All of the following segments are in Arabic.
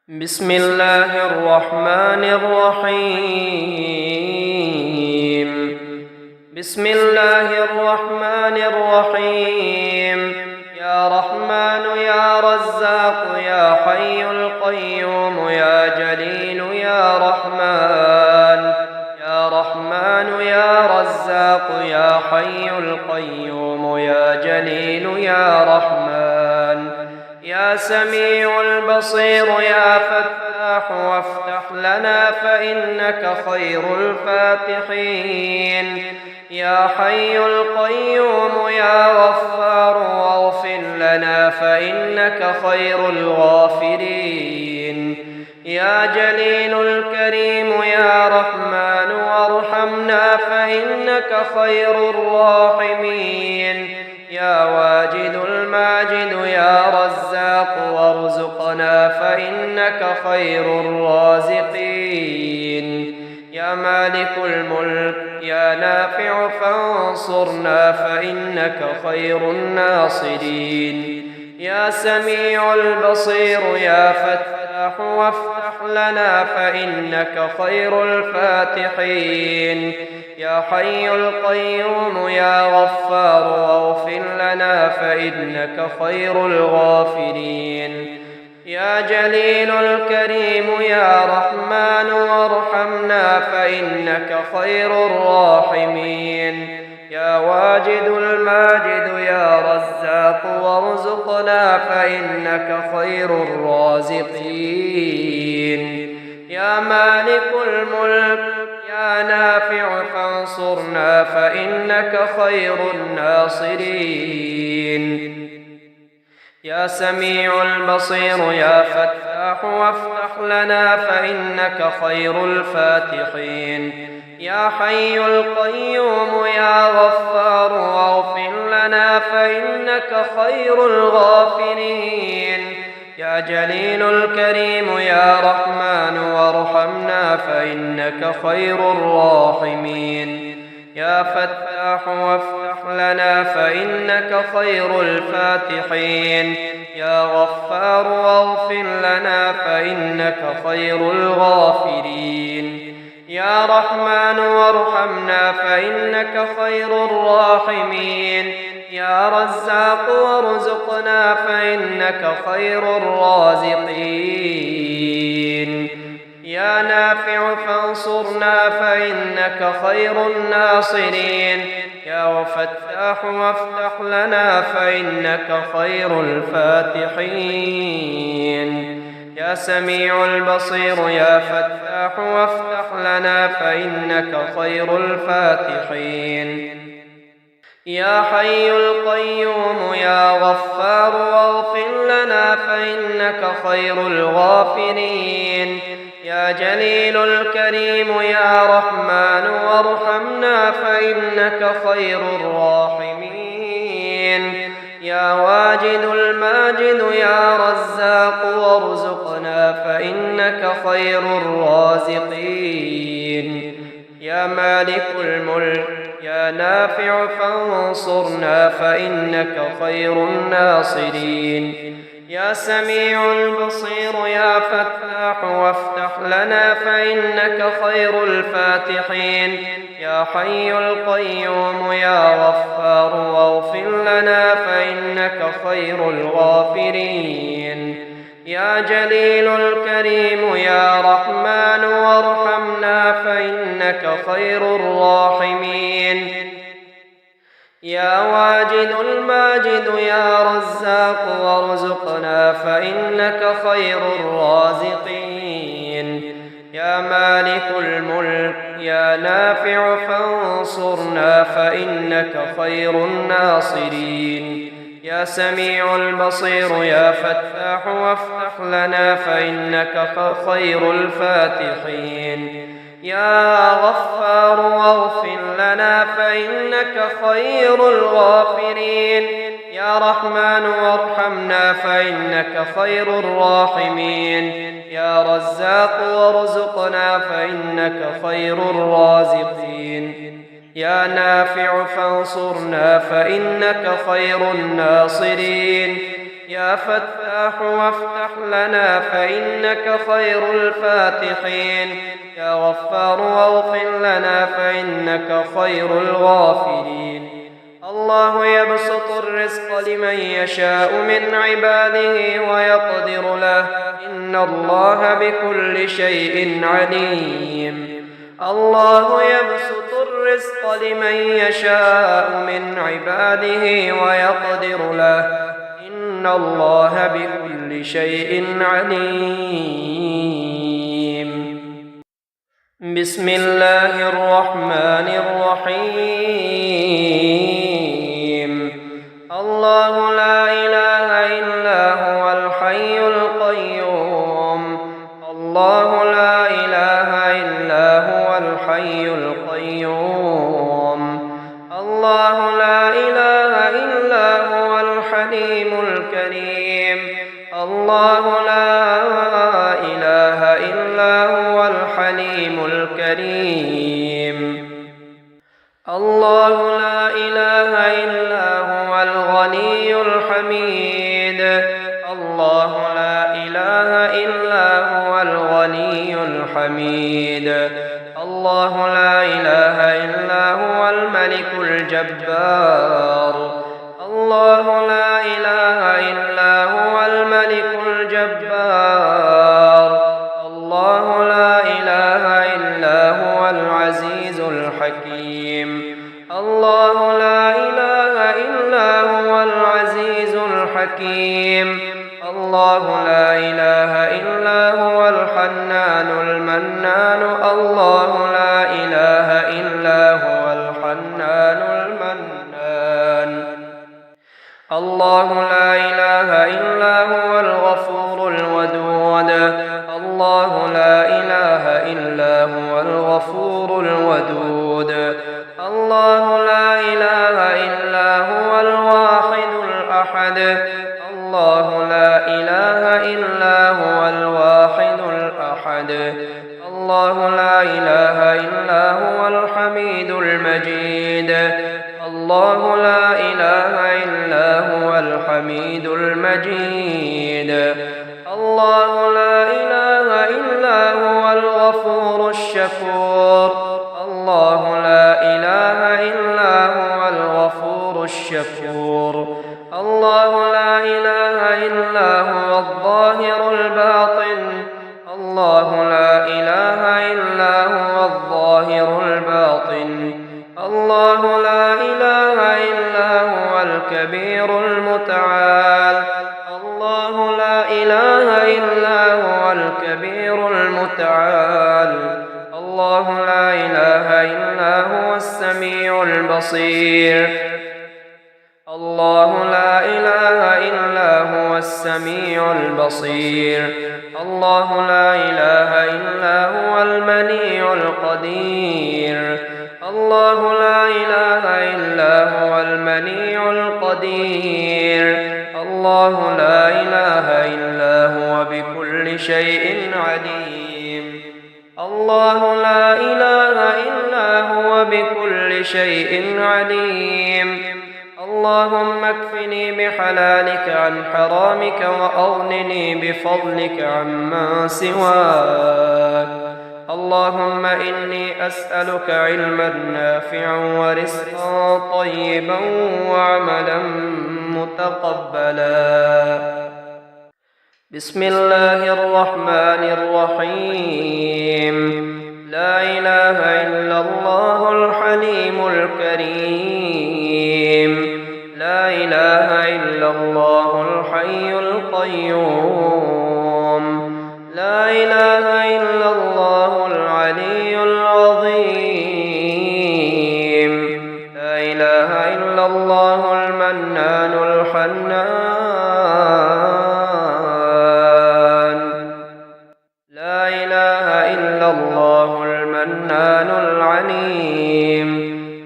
بسم الله الرحمن الرحيم. بسم الله الرحمن الرحيم. يا رحمن يا رزاق يا حي القيوم يا جليل يا رحمن. يا رحمن يا رزاق يا حي القيوم يا جليل يا رحمن. يا سميع البصير يا فتاح وافتح لنا فإنك خير الفاتحين. يا حي القيوم يا غفار واغفر لنا فإنك خير الغافرين. يا جليل الكريم يا رحمن وارحمنا فإنك خير الراحمين. يا واجد الماجد يا رزاق وارزقنا فإنك خير الرازقين. يا مالك الملك يا نافع فانصرنا فإنك خير الناصرين. يا سميع البصير يا فتاح وافتح لنا فإنك خير الفاتحين. يا حي القيوم يا غفار واغفر لنا فإنك خير الغافرين. يا جليل الكريم يا رحمن وارحمنا فإنك خير الراحمين. يا واجد الماجد يا رزاق وارزقنا فإنك خير الرازقين. يا مالك الملك يا نافع فانصرنا فإنك خير الناصرين. يا سميع البصير يا فتاح وافتح لنا فإنك خير الفاتحين. يا حي القيوم يا غفار واغفر لنا فإنك خير الغافرين. يا جليل الكريم يا رحمن وارحمنا فإنك خير الراحمين. يا فتاح وافتح لنا فإنك خير الفاتحين. يا غفار واغفر لنا فإنك خير الغافرين. يا رحمن وارحمنا فإنك خير الراحمين. يا رزاق وارزقنا فإنك خير الرازقين. يا نافع فانصرنا فإنك خير الناصرين. يا فتاح وافتح لنا فإنك خير الفاتحين. يا سميع البصير يا فتاح وافتح لنا فإنك خير الفاتحين. يا حي القيوم يا غفار واغفر لنا فإنك خير الغافرين. يا جليل الكريم يا رحمن وارحمنا فإنك خير الراحمين. يا واجد الماجد يا رزاق وارزقنا فإنك خير الرازقين. يا مالك الملك يا نافع فانصرنا فإنك خير الناصرين. يا سميع البصير يا فتاح وافتح لنا فإنك خير الفاتحين. يا حي القيوم يا غفار واغفر لنا فإنك خير الغافرين. يا جليل الكريم يا رحمن وارحمنا فإنك خير الراحمين. يا واجد الماجد يا رزاق وارزقنا فإنك خير الرازقين. يا مالك الملك يا نافع فانصرنا فإنك خير الناصرين. يا سميع البصير يا فتاح وافتح لنا فإنك خير الفاتحين. يا غفار واغفر لنا فإنك خير الغافرين. يا رحمن وارحمنا فإنك خير الراحمين. يا رزاق وارزقنا فإنك خير الرازقين. يا نافع فانصرنا فإنك خير الناصرين. يا فتاح وافتح لنا فإنك خير الفاتحين يا غفار واغفر لنا فإنك خير الغافرين الله يبسط الرزق لمن يشاء من عباده ويقدر له إن الله بكل شيء عليم الله يبسط الرزق لمن يشاء من عباده ويقدر له إن الله بكل شيء عليم بسم الله الرحمن الرحيم الله لا إله إلا هو الحي القيوم الله لا إله إلا هو الحي القيوم الله لا إله إلا هو الحليم الكريم الله لا إله إلا هو الحليم الكريم الله لا إله إلا هو الغني الحميد الله لا إله إلا هو الغني الحميد الله لا إله إلا هو الملك الجبار الله لا إله إلا هو الملك الجبار الله لا إله إلا هو العزيز الحكيم الله لا إله إلا هو العزيز الحكيم الله لا إله إلا هو الحنان المنان الله لا إله إلا هو الحنان المنان الله لا إله إلا هو الغفور الودود الله لا إله إلا هو الغفور الودود الله لا إله إلا هو الواحد الأحد الله لا إله إلا هو الواحد الأحد الله لا إله إلا هو الحميد المجيد الله لا إله إلا هو الحميد المجيد الله لا إله إلا هو الغفور الشكور الله لا إله إلا هو الغفور الشكور الله لا إله إلا هو الظاهر الباطن الله لا إله إلا هو الظاهر الباطن الله لا إله إلا هو الكبير المتعال الله لا إله إلا هو الكبير المتعال الله لا إله إلا هو السميع البصير الله لا إله إلا هو السميع البصير الله لا إله إلا هو المنيع القدير الله لا إله إلا هو المنيع القدير الله لا إله إلا هو بكل شيء عليم الله لا إله إلا هو بكل شيء عليم اللهم اكفني بحلالك عن حرامك وأغنني بفضلك عمن سواك اللهم إني أسألك علما نافعا ورزقا طيبا وعملا متقبلا بسم الله الرحمن الرحيم لا إله إلا الله الحليم الكريم لا إله إلا الله الحي القيوم لا إله إلا الله العلي العظيم لا إله إلا الله المنان الحنان لا إله إلا الله المنان العليم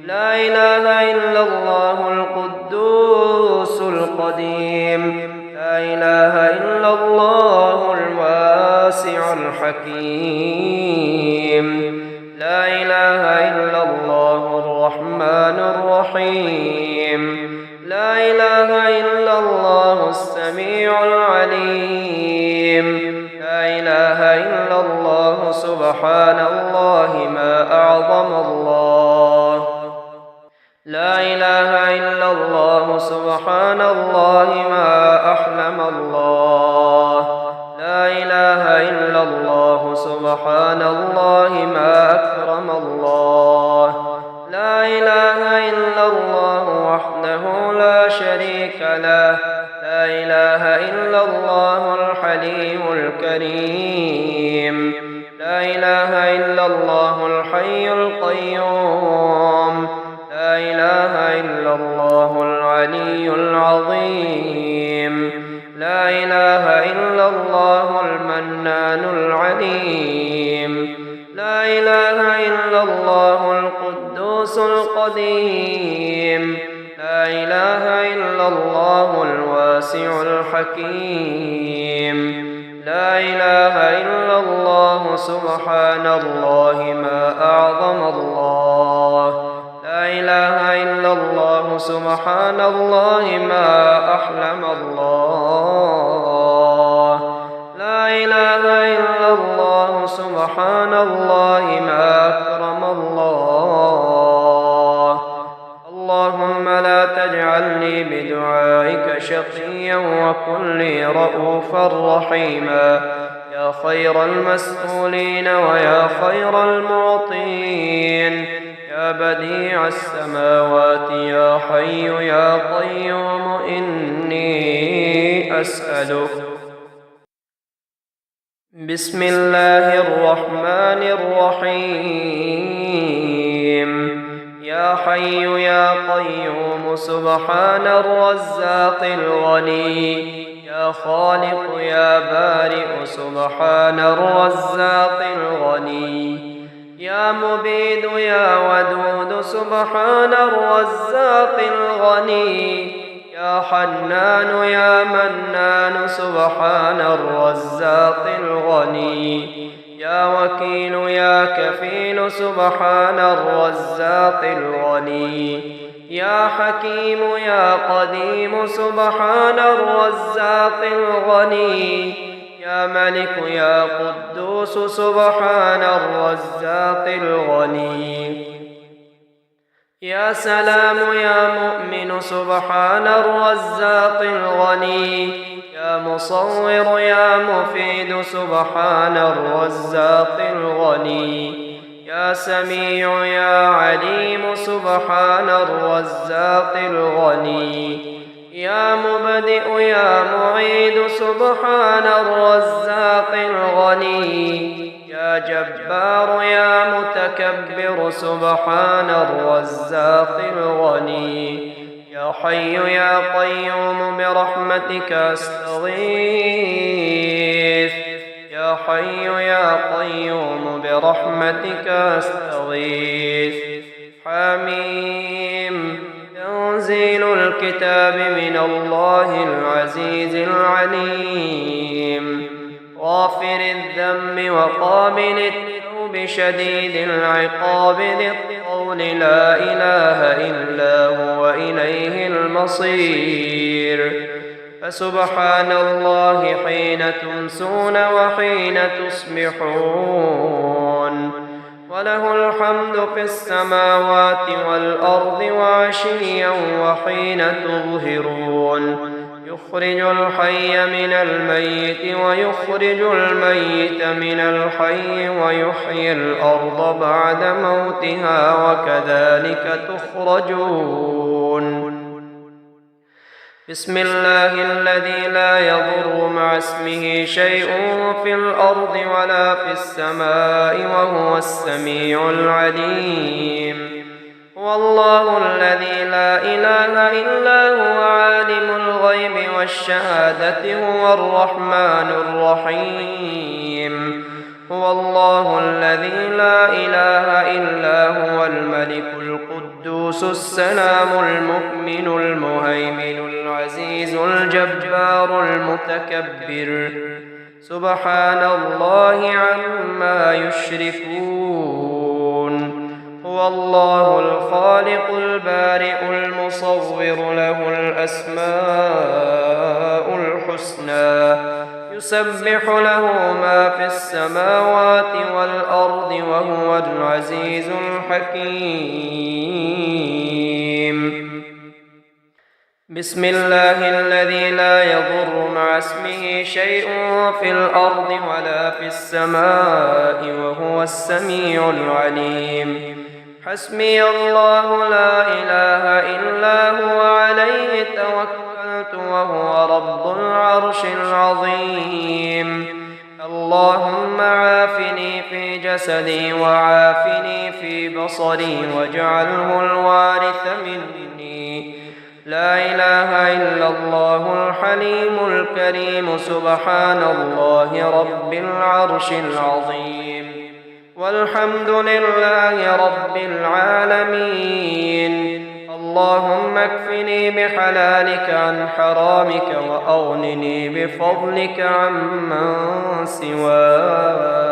لا إله إلا الله القدوس القديم لا إله إلا الله الواسع الحكيم لا إله إلا الله الرحمن الرحيم لا إله إلا الله السميع إله إلا الله سبحان الله ما أعظم الله. لا إله إلا الله سبحان الله ما أحلم الله. لا إله إلا الله سبحان الله ما أكرم الله. لا إله إلا الله وحده لا شريك له. لا إله إلا الله الحليم الكريم. لا إله إلا الله الحي القيوم. لا إله إلا الله العلي العظيم. لا إله إلا الله المنان العليم. لا إله إلا الله القدوس القديم. لا إله إلا الله الواسع الحكيم. لا إله إلا الله سبحان الله ما أعظم الله. لا إله إلا الله سبحان الله ما أحلم الله. لا إله إلا الله سبحان الله ما أكرم الله. اللهم لا تجعلني بدعائك شقيا وكن لي رؤوفا رحيما يا خير المسؤولين ويا خير المعطين يا بديع السماوات يا حي يا قيوم إني أسألك. بسم الله الرحمن الرحيم. يا حي يا قيوم سبحان الرزاق الغني. يا خالق يا بارئ سبحان الرزاق الغني. يا مبيد يا ودود سبحان الرزاق الغني. يا حنان يا منان سبحان الرزاق الغني. يا وكيل يا كفيل سبحان الرزاق الغني. يا حكيم يا قديم سبحان الرزاق الغني. يا ملك يا قدوس سبحان الرزاق الغني. يا سلام يا مؤمن سبحان الرزاق الغني. يا مصور يا مفيد سبحان الرزاق الغني. يا سميع يا عليم سبحان الرزاق الغني. يا مبدئ يا معيد سبحان الرزاق الغني. يا جبار يا متكبر سبحان الرزاق الغني. يا حي يا قيوم برحمتك أستغيث. يا حي يا قيوم برحمتك أستغيث. حميم. تنزيل الكتاب من الله العزيز العليم. غافر الذنب وقابل التوب شديد العقاب ذي الطول لا إله إلا هو إليه المصير. فسبحان الله حين تمسون وحين تصبحون. وله الحمد في السماوات والأرض وعشيا وحين تظهرون. يخرج الحي من الميت ويخرج الميت من الحي ويحيي الأرض بعد موتها وكذلك تخرجون. بسم الله الذي لا يضر مع اسمه شيء في الأرض ولا في السماء وهو السميع العليم. هو الله الذي لا إله إلا هو عالم الغيب والشهادة هو الرحمن الرحيم. هو الله الذي لا إله إلا هو الملك القدوس السلام المؤمن المهيمن العزيز الجبار المتكبر. سبحان الله عما يشركون. هو الله الخالق البارئ المصور له الأسماء الحسنى يسبح له ما في السماوات والأرض وهو العزيز الحكيم. بسم الله الذي لا يضر مع اسمه شيء في الأرض ولا في السماء وهو السميع العليم. حسبي الله لا إله إلا هو عليه توكلت وهو رب العرش العظيم. اللهم عافني في جسدي وعافني في بصري واجعله الوارث مني. لا إله إلا الله الحليم الكريم. سبحان الله رب العرش العظيم. والحمد لله رب العالمين. اللهم اكفني بحلالك عن حرامك وأغنني بفضلك عمن سواك.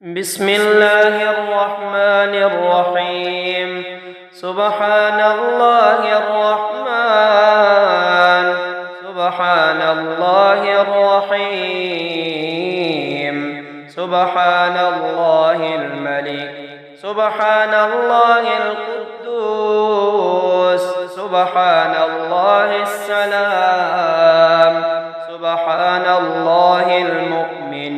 بسم الله الرحمن الرحيم. سبحان الله الرحمن. سبحان الله الرحيم. سبحان الله الملك. سبحان الله القدوس. سبحان الله السلام. سبحان الله المؤمن.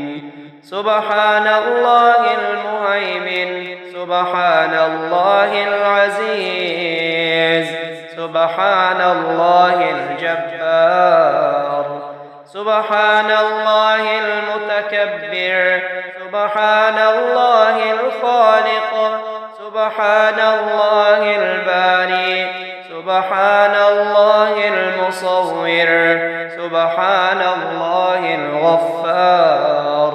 سبحان الله المهيمن. سبحان الله العزيز. سبحان الله الجبار. سبحان الله المتكبر. سبحان الله الخالق. سبحان الله الباري. سبحان الله المصور. سبحان الله الغفار.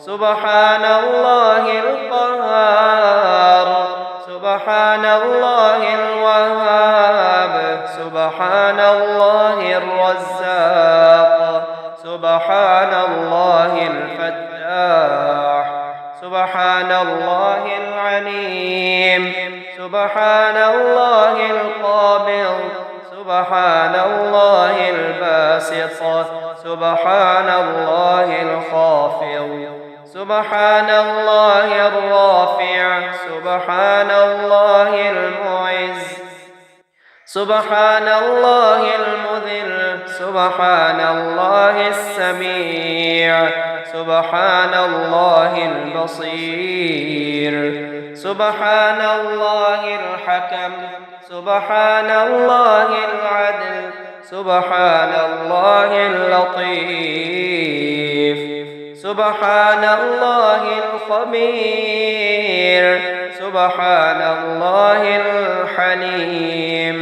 سبحان الله القهار. سبحان الله الوهاب. سبحان الله الرزاق. سبحان الله الفتاح. سبحان الله العليم. سبحان الله القابض. سبحان الله الباسط. سبحان الله الخافض. سبحان الله الرافع. سبحان الله المعز. سبحان الله المذل. سبحان الله السميع. سبحان الله البصير. سبحان الله الحكم. سبحان الله العدل. سبحان الله اللطيف. سبحان الله الخبير. سبحان الله الحليم.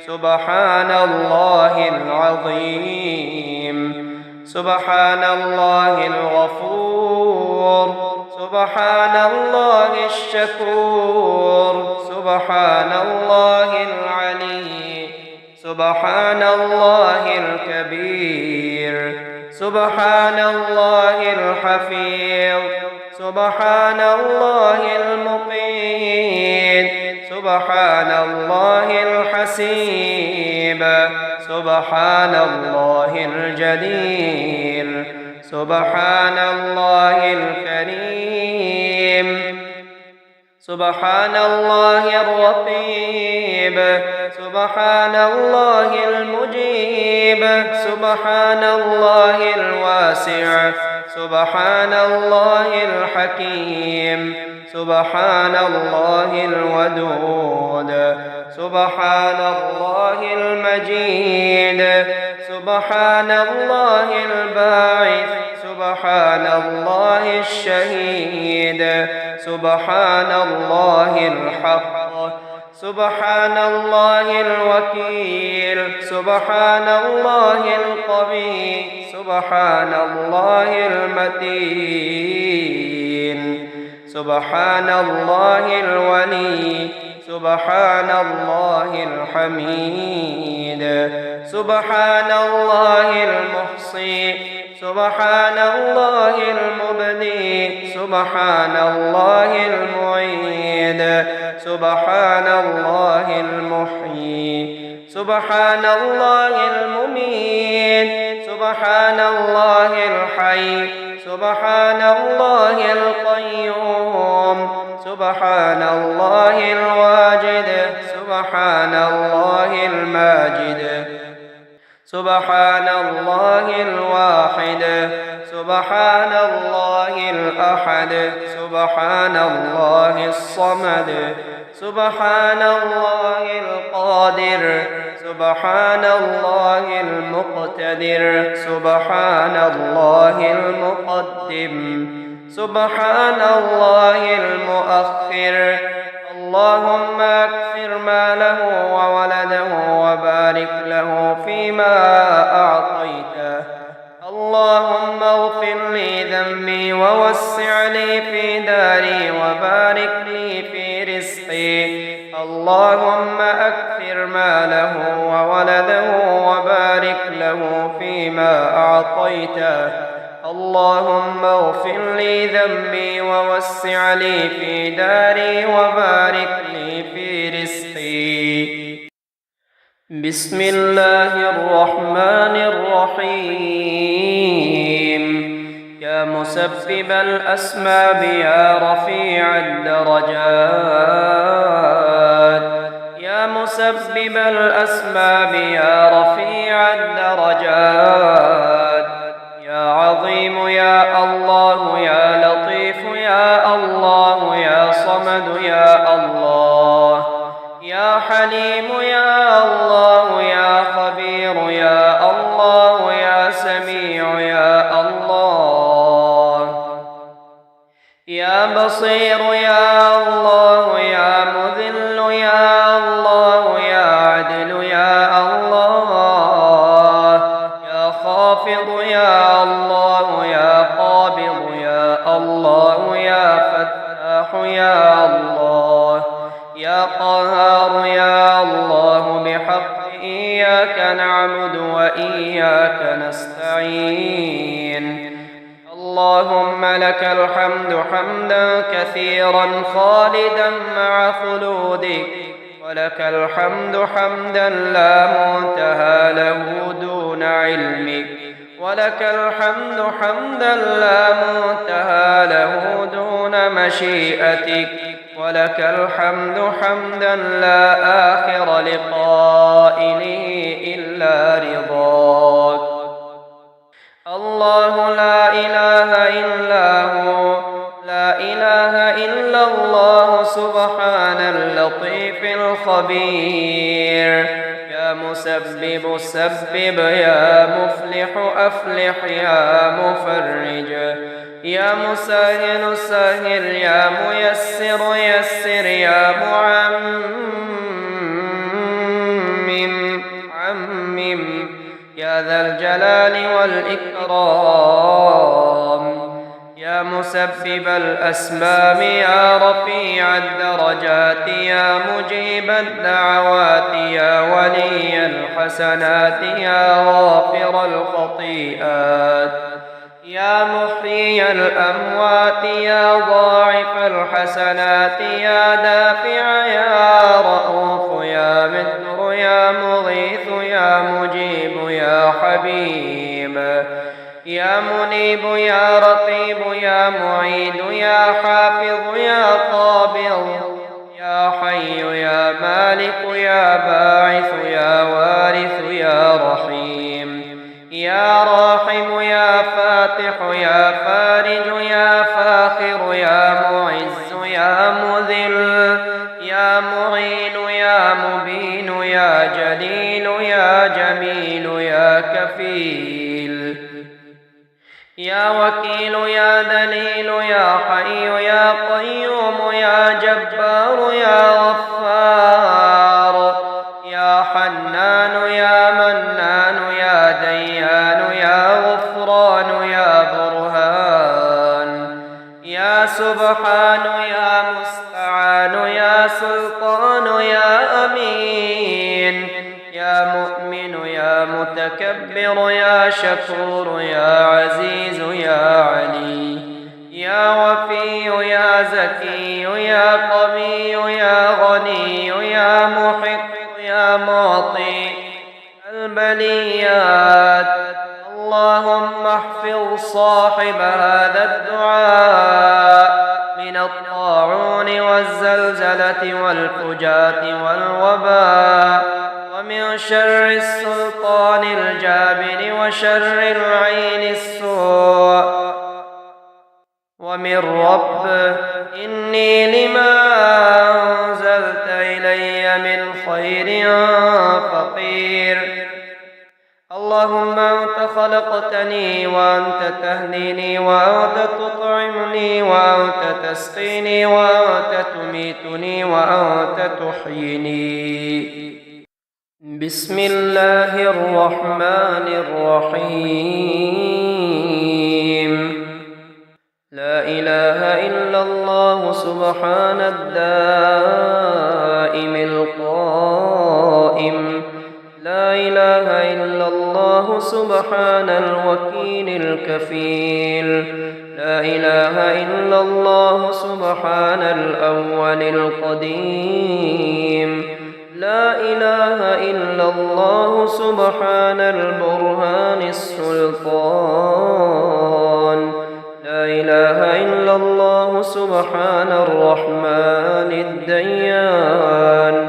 سبحان الله العظيم. سبحان الله الغفور. سبحان الله الشكور. سبحان الله العلي. سبحان الله الكبير. سبحان الله الحفيظ. سبحان الله المقيت. سبحان الله الحسيب. سبحان الله الجليل. سبحان الله الكريم. سبحان الله الرقيب. سبحان الله المجيب. سبحان الله الواسع. سبحان الله الحكيم. سبحان الله الودود. سبحان الله المجيد. سبحان الله الباعث. سبحان الله الشهيد. سبحان الله الحق. سبحان الله الوكيل. سبحان الله القوي. سبحان الله المتين. سبحان الله الولي. سبحان الله الحميد. سبحان الله المحصي. سبحان الله المبدي. سبحان الله المعيد. سبحان الله المحيي. سبحان الله المميت. سبحان الله الحي، سبحان الله القيوم، سبحان الله الواجد، سبحان الله الماجد، سبحان الله الواحد، سبحان الله الأحد، سبحان الله الصمد، سبحان الله القادر، سبحان الله المقتدر، سبحان الله المقدم، سبحان الله المؤخر. اللهم اكثر ماله وولده وبارك له فيما أعطيته. اللهم اغفر لي ذنبي ووسع لي في داري وبارك لي في رزقي. اللهم أكثر ماله وولده وبارك له فيما أعطيته. اللهم اغفر لي ذنبي ووسع لي في داري وبارك لي في رزقي. بسم الله الرحمن الرحيم. يا مسبب الأسباب يا رفيع الدرجات، يا مسبب الأسباب يا رفيع الدرجات، يا عظيم يا الله، يا لطيف يا الله، يا صمد يا الله، يا حليم يا الله، يا خبير يا الله، يا سميع يا الله، يا بصير يا الله، يا مذل يا الله، يا عدل يا الله، يا خافض يا الله، يا قابض يا الله، يا فتاح يا الله، يا قهار يا الله. بحق إياك نعبد وإياك نستعين. اللهم لك الحمد حمدا كثيرا خالدا مع خلودك، ولك الحمد حمدا لا منتهى له دون علمك، ولك الحمد حمدا لا منتهى له دون مشيئتك، ولك الحمد حمدا لا آخر لقائله إلا رضاك. الله لا إله إلا هو، لا إله إلا الله سبحان اللطيف الخبير. يا مسبب سبب، يا مفلح أفلح، يا مفرج يا مسهل سهل، يا ميسر يسر، يا معمم عمم، يا ذا الجلال والإكرام. يا مسبب الأسباب يا رفيع الدرجات، يا مجيب الدعوات، يا ولي الحسنات، يا غافر الخطيئات، يا محيي الأموات، يا ضاعف الحسنات، يا دافع يا رؤوف، يا مدر يا مغيث، يا مجيب يا حبيب، يا منيب يا رقيب، يا معيد يا حافظ، يا قابض، يا حي يا مالك، يا باعث يا وارث، يا رحيم يا راحم، يا فاتح يا فارج، يا فاخر يا معز، يا مذل، يا معين يا مبين، يا جليل يا جميل، يا كفيل، يا وكيل يا دليل، يا حي يا قيوم، يا جبار يا غفار، يا حنان يا منان، يا ديان يا غفران، يا برهان، يا سبحان يا مستعان، يا سلطان يا أمين، يا مؤمن يا متكبر، يا شكور يا عزيز يا علي، يا وفي يا زكي، يا قوي يا غني، يا محق يا معطي البليات. صاحب هذا الدعاء من الطاعون والزلزلة والفجاة والوباء، ومن شر السلطان الجابر وشر العين السوء. ومن رب إني لما أنزلت إلي من خير فقير. اللهم أنت خلقتني وأنت تهديني وأنت تطعمني وأنت تسقيني وأنت تميتني وأنت تحييني. بسم الله الرحمن الرحيم. لا إله إلا الله سبحان الدائم القائم. لا إله إلا الله سبحان الوكيل الكفيل. لا إله إلا الله سبحان الأول القديم. لا إله إلا الله سبحان البرهان السلطان. لا إله إلا الله سبحان الرحمن الديان.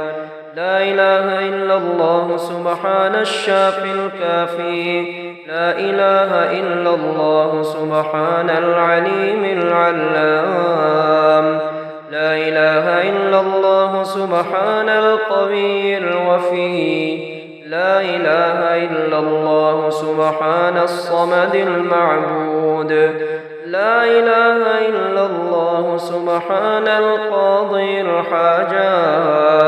لا إله إلا الله سبحان الشافي الكافي. لا إله إلا الله سبحان العليم العلام. لا إله إلا الله سبحان القوي الوفي. لا إله إلا الله سبحان الصمد المعبود. لا إله إلا الله سبحان القاضي الحاجات.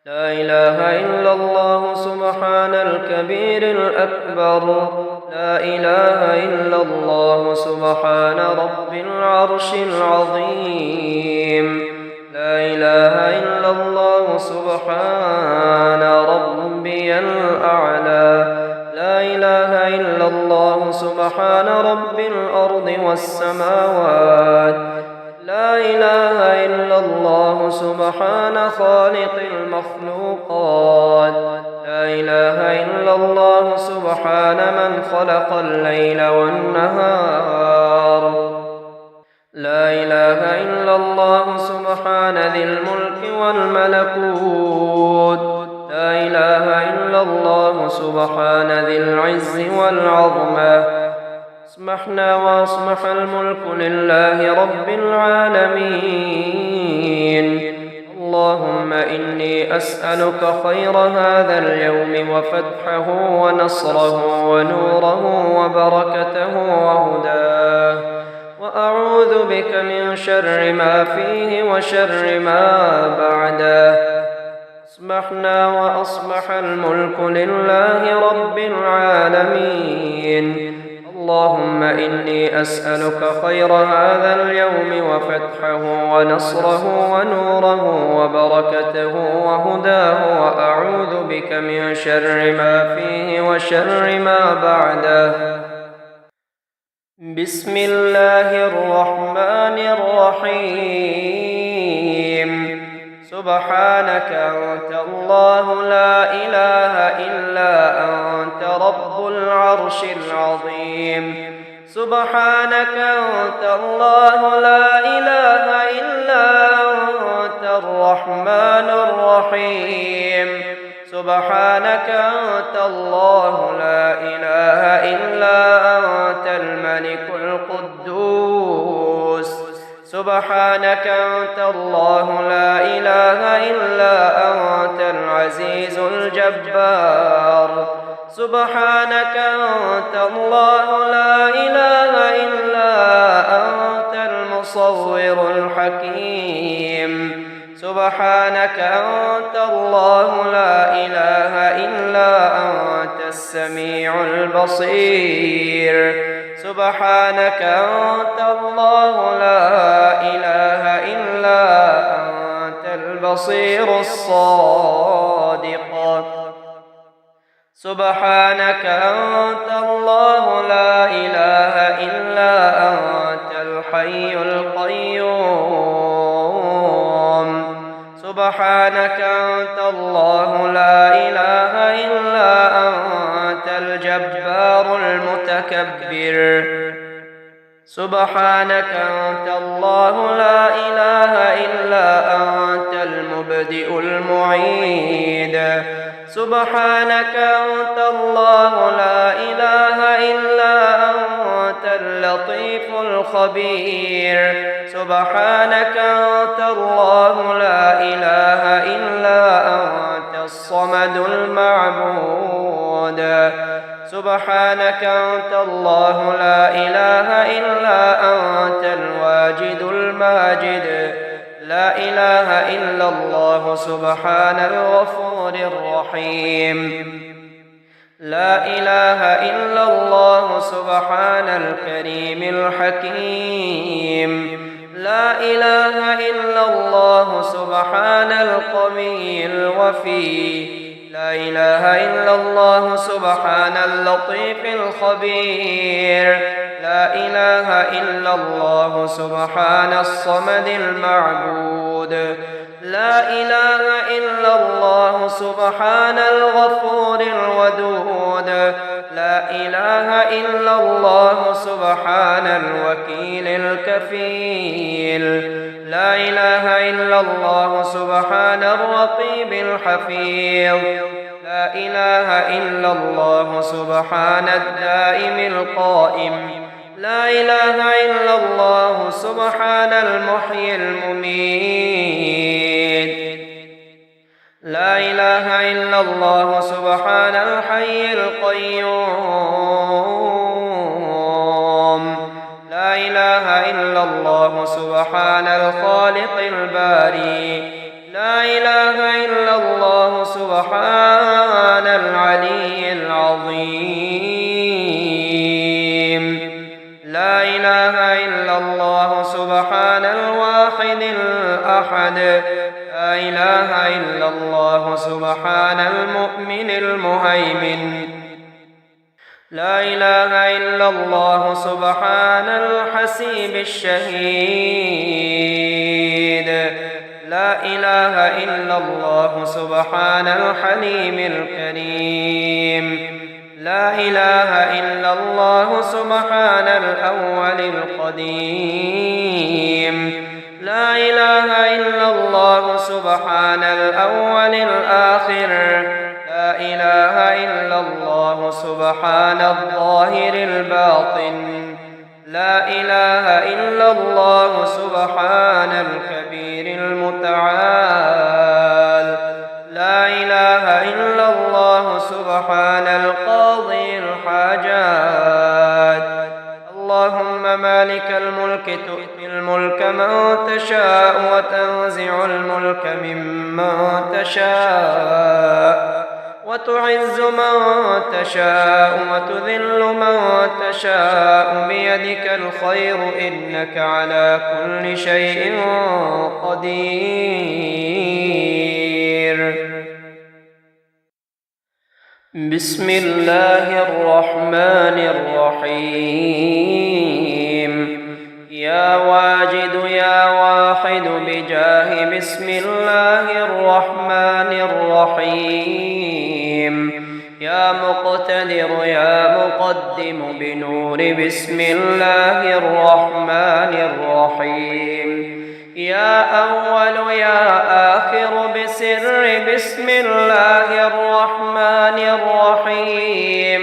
لا إله إلا الله سبحان الكبير الأكبر. لا إله إلا الله سبحان رب العرش العظيم. لا إله إلا الله سبحان ربي الأعلى. لا إله إلا الله سبحان رب الأرض والسماوات. لا إله إلا الله سبحان خالق المخلوقات. لا إله إلا الله سبحان من خلق الليل والنهار. لا إله إلا الله سبحان ذي الملك والملكوت. لا إله إلا الله سبحان ذي العز والعظمة. اسمحنا وأصبح الملك لله رب العالمين. اللهم إني أسألك خير هذا اليوم وفتحه ونصره ونوره وبركته وهداه، وأعوذ بك من شر ما فيه وشر ما بعده. أصبحنا وأصبح الملك لله رب العالمين. اللهم إني أسألك خير هذا اليوم وفتحه ونصره ونوره وبركته وهداه، وأعوذ بك من شر ما فيه وشر ما بعده. بسم الله الرحمن الرحيم. سبحانك أنت الله لا إله إلا أنت رب العرش العظيم. سبحانك أنت الله لا إله إلا أنت الرحمن الرحيم. سبحانك أنت الله لا إله إلا أنت الملك القدوس. سبحانك أنت الله لا إله إلا أنت العزيز الجبار. سبحانك أنت الله لا إله إلا أنت المصور الحكيم. سبحانك أنت الله لا إله إلا أنت السميع البصير. سبحانك أنت الله لا إله إلا أنت البصير الصادق. سبحانك أنت الله لا إله إلا أنت الحي القيوم. سبحانك أنت الله لا إله إلا أنت أنت الجبار المتكبر. سبحانك أنت الله لا إله إلا أنت المبدئ المعيد. سبحانك أنت الله لا إله إلا أنت اللطيف الخبير. سبحانك أنت الله لا إله إلا أنت الصمد المعبود. سبحانك أنت الله لا إله إلا أنت الواجد الماجد. لا إله إلا الله سبحان الغفور الرحيم. لا إله إلا الله سبحان الكريم الحكيم. لا إله إلا الله سبحان القوي الوفي. لا إله إلا الله سبحان اللطيف الخبير. لا إله إلا الله سبحان الصمد المعبود. لا إله إلا الله سبحان الغفور الودود. لا إله إلا الله سبحان الوكيل الكفيل. لا إله إلا الله سبحان الرقيب الحفيظ. لا إله إلا الله سبحان الدائم القائم. لا إله إلا الله سبحان المحيي المميت. لا إله إلا الله سبحان الحي القيوم. لا إله إلا الله سبحان الخالق الباري. لا إله إلا الله سبحان العلي العظيم. لا إله إلا الله سبحان الواحد الأحد. لا إله إلا الله سبحان المؤمن المهيمن. لا إله إلا الله سبحان الحسيب الشهيد. لا إله إلا الله سبحان الحليم الكريم. لا إله إلا الله سبحان الأول القديم. لا إله إلا الله سبحان الأول الآخر. لا إله إلا الله سبحان الظاهر الباطن. لا إله إلا الله سبحان الكبير المتعال. لا إله إلا الله سبحان القاضي الحاجات. اللهم مالك الملك تؤتي الملك من تشاء وتنزع الملك ممن تشاء وتعز من تشاء وتذل من تشاء بيدك الخير إنك على كل شيء قدير. بسم الله الرحمن الرحيم. يا واجد يا واحد بجاه بسم الله الرحمن الرحيم. يا مقتدر يا مقدم بنور بسم الله الرحمن الرحيم. يا أول يا آخر بسر بسم الله الرحمن الرحيم.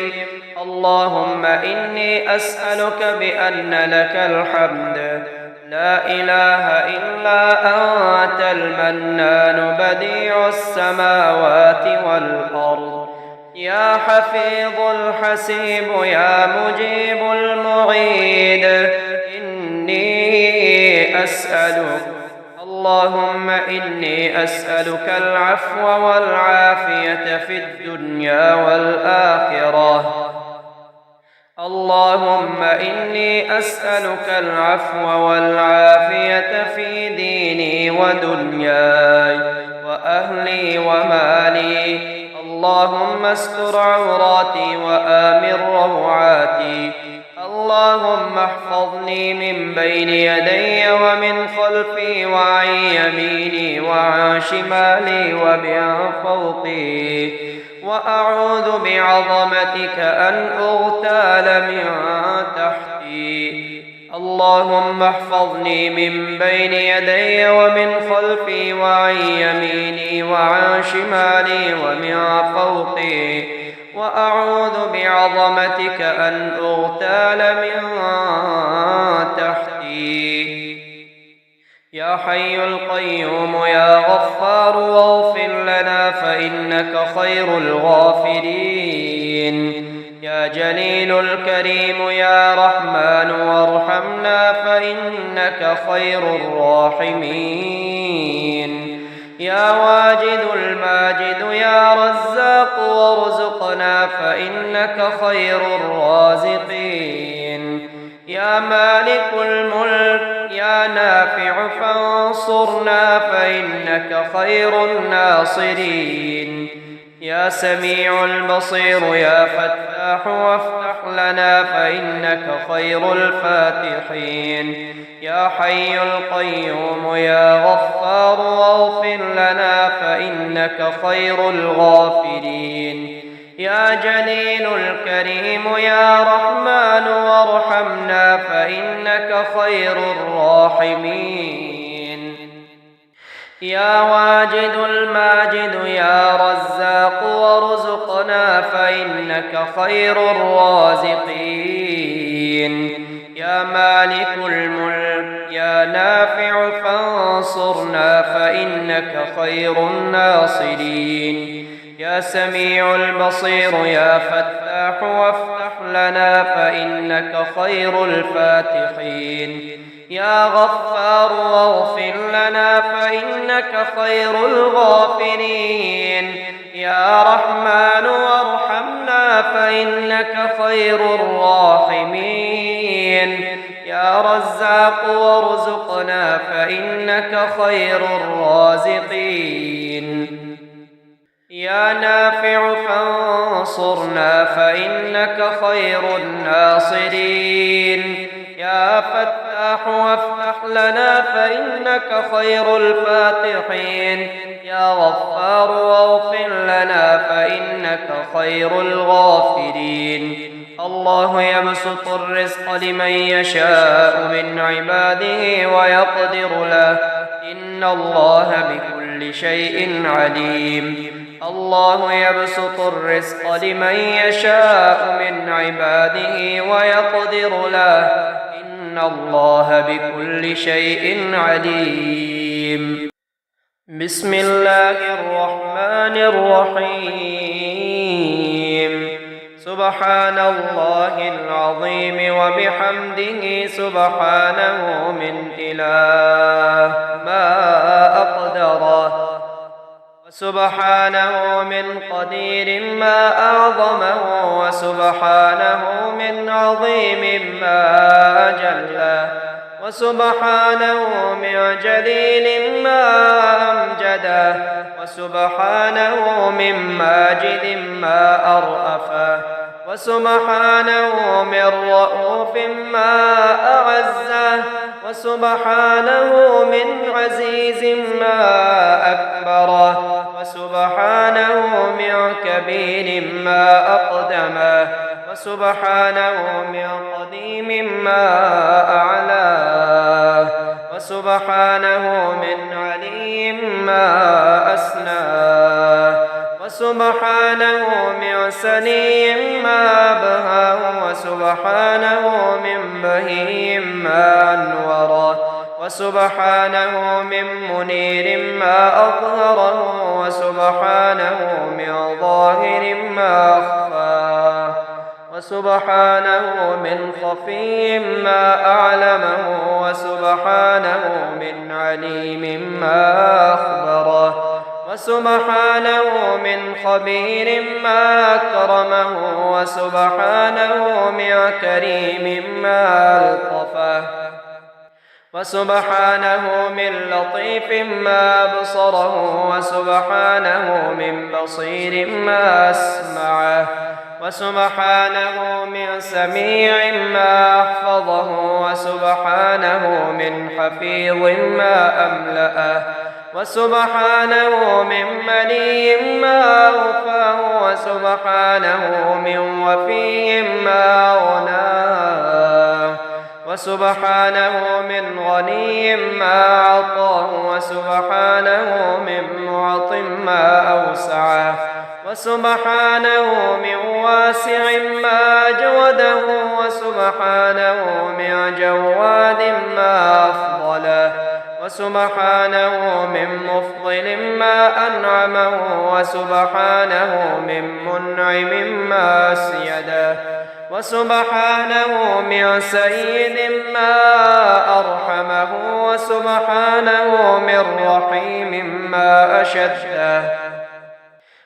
اللهم إني أسألك بأن لك الحمد لا إله إلا أنت المنان بديع السماوات والأرض. يا حفيظ الحسيب يا مجيب المعيد. إني أسألك اللهم إني أسألك العفو والعافية في الدنيا والآخرة. اللهم إني أسألك العفو والعافية في ديني ودنياي وأهلي ومالي. اللهم استر عوراتي وآمن روعاتي. اللهم احفظني من بين يدي ومن خلفي وعن يميني وعن شمالي ومن فوقي وأعوذ بعظمتك أن أغتال من تحتي. اللهم احفظني من بين يدي ومن خلفي وعن يميني وعن شمالي ومن فوقي. وأعوذ بعظمتك أن أغتال من تحتي. يا حي القيوم يا غفار واغفر لنا فإنك خير الغافرين. يا جليل الكريم يا رحمن وارحمنا فإنك خير الراحمين. يا واجد الماجد يا رزاق وارزقنا فإنك خير الرازقين. يا مالك الملك يا نافع فانصرنا فإنك خير الناصرين. يا سميع البصير يا فتاح وافتح لنا فإنك خير الفاتحين. يا حي القيوم يا غفار واغفر لنا فإنك خير الغافرين. يا جليل الكريم يا رحمن وارحمنا فإنك خير الراحمين. يا واجد الماجد يا رزاق وارزقنا فإنك خير الرازقين. يا مالك الملك يا نافع فانصرنا فإنك خير الناصرين. يا سميع البصير يا فتاح وافتح لنا فإنك خير الفاتحين. يا غفار واغفر لنا فإنك خير الغافرين. يا رحمن وارحمنا فإنك خير الراحمين. يا رزاق وارزقنا فإنك خير الرازقين. يا نافع فانصرنا فإنك خير الناصرين. يا فتاح وافتح لنا فإنك خير الفاتحين. يا غفار واغفر لنا فإنك خير الغافرين. الله يبسط الرزق لمن يشاء من عباده ويقدر له إن الله بكل شيء عليم. الله يبسط الرزق لمن يشاء من عباده ويقدر له إن الله بكل شيء عليم. بسم الله الرحمن الرحيم. سبحان الله العظيم وبحمده سبحانه من إله ما أقدره وسبحانه من قدير ما أعظمه وسبحانه من عظيم ما أجله وسبحانه من جليل ما أمجده وسبحانه من ماجد ما أرأفه وسبحانه من رؤوف ما أعزه وسبحانه من عزيز ما أكبره وسبحانه من كبير ما أقدمه وسبحانه من قديم ما أعلاه وسبحانه من علي ما أسناه وسبحانه من سني ما أبهاه وسبحانه من بهي ما أنوره وسبحانه من منير ما أظهره وسبحانه من ظاهر ما أخفاه وسبحانه من خفي ما أعلمه وسبحانه من عليم ما أخبره وسبحانه من خبير ما أكرمه وسبحانه من كريم ما ألطفه وسبحانه من لطيف ما أبصره وسبحانه من بصير ما أسمعه وسبحانه من سميع ما أحفظه وسبحانه من حفيظ ما أملأه وسبحانه من مني ما أوفاه وسبحانه من وفي ما أغناه وسبحانه من غني ما أعطاه وسبحانه من معط ما أوسعه وسبحانه من واسع ما جوده وسبحانه من جواد ما أفضله وسبحانه من مفضل ما أنعمه وسبحانه من منعم ما أسيده وسبحانه من سيد ما أرحمه وسبحانه من رحيم ما أشده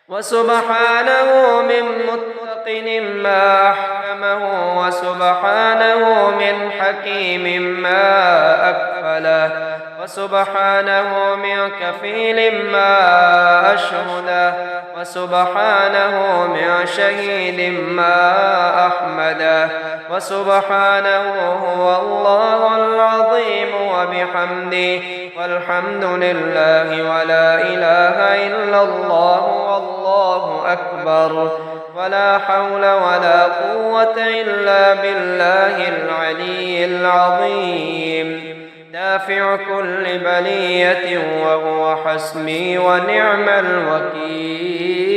وسبحانه من متقن ما أحكمه وسبحانه من حكيم ما أكفله وسبحانه من كفيل ما أشهده وسبحانه من شهيد ما أحمده وسبحانه هو الله العظيم وبحمده والحمد لله ولا إله إلا الله والله أكبر ولا حول ولا قوة إلا بالله العلي العظيم دافع كل بلية وهو حسبي ونعم الوكيل.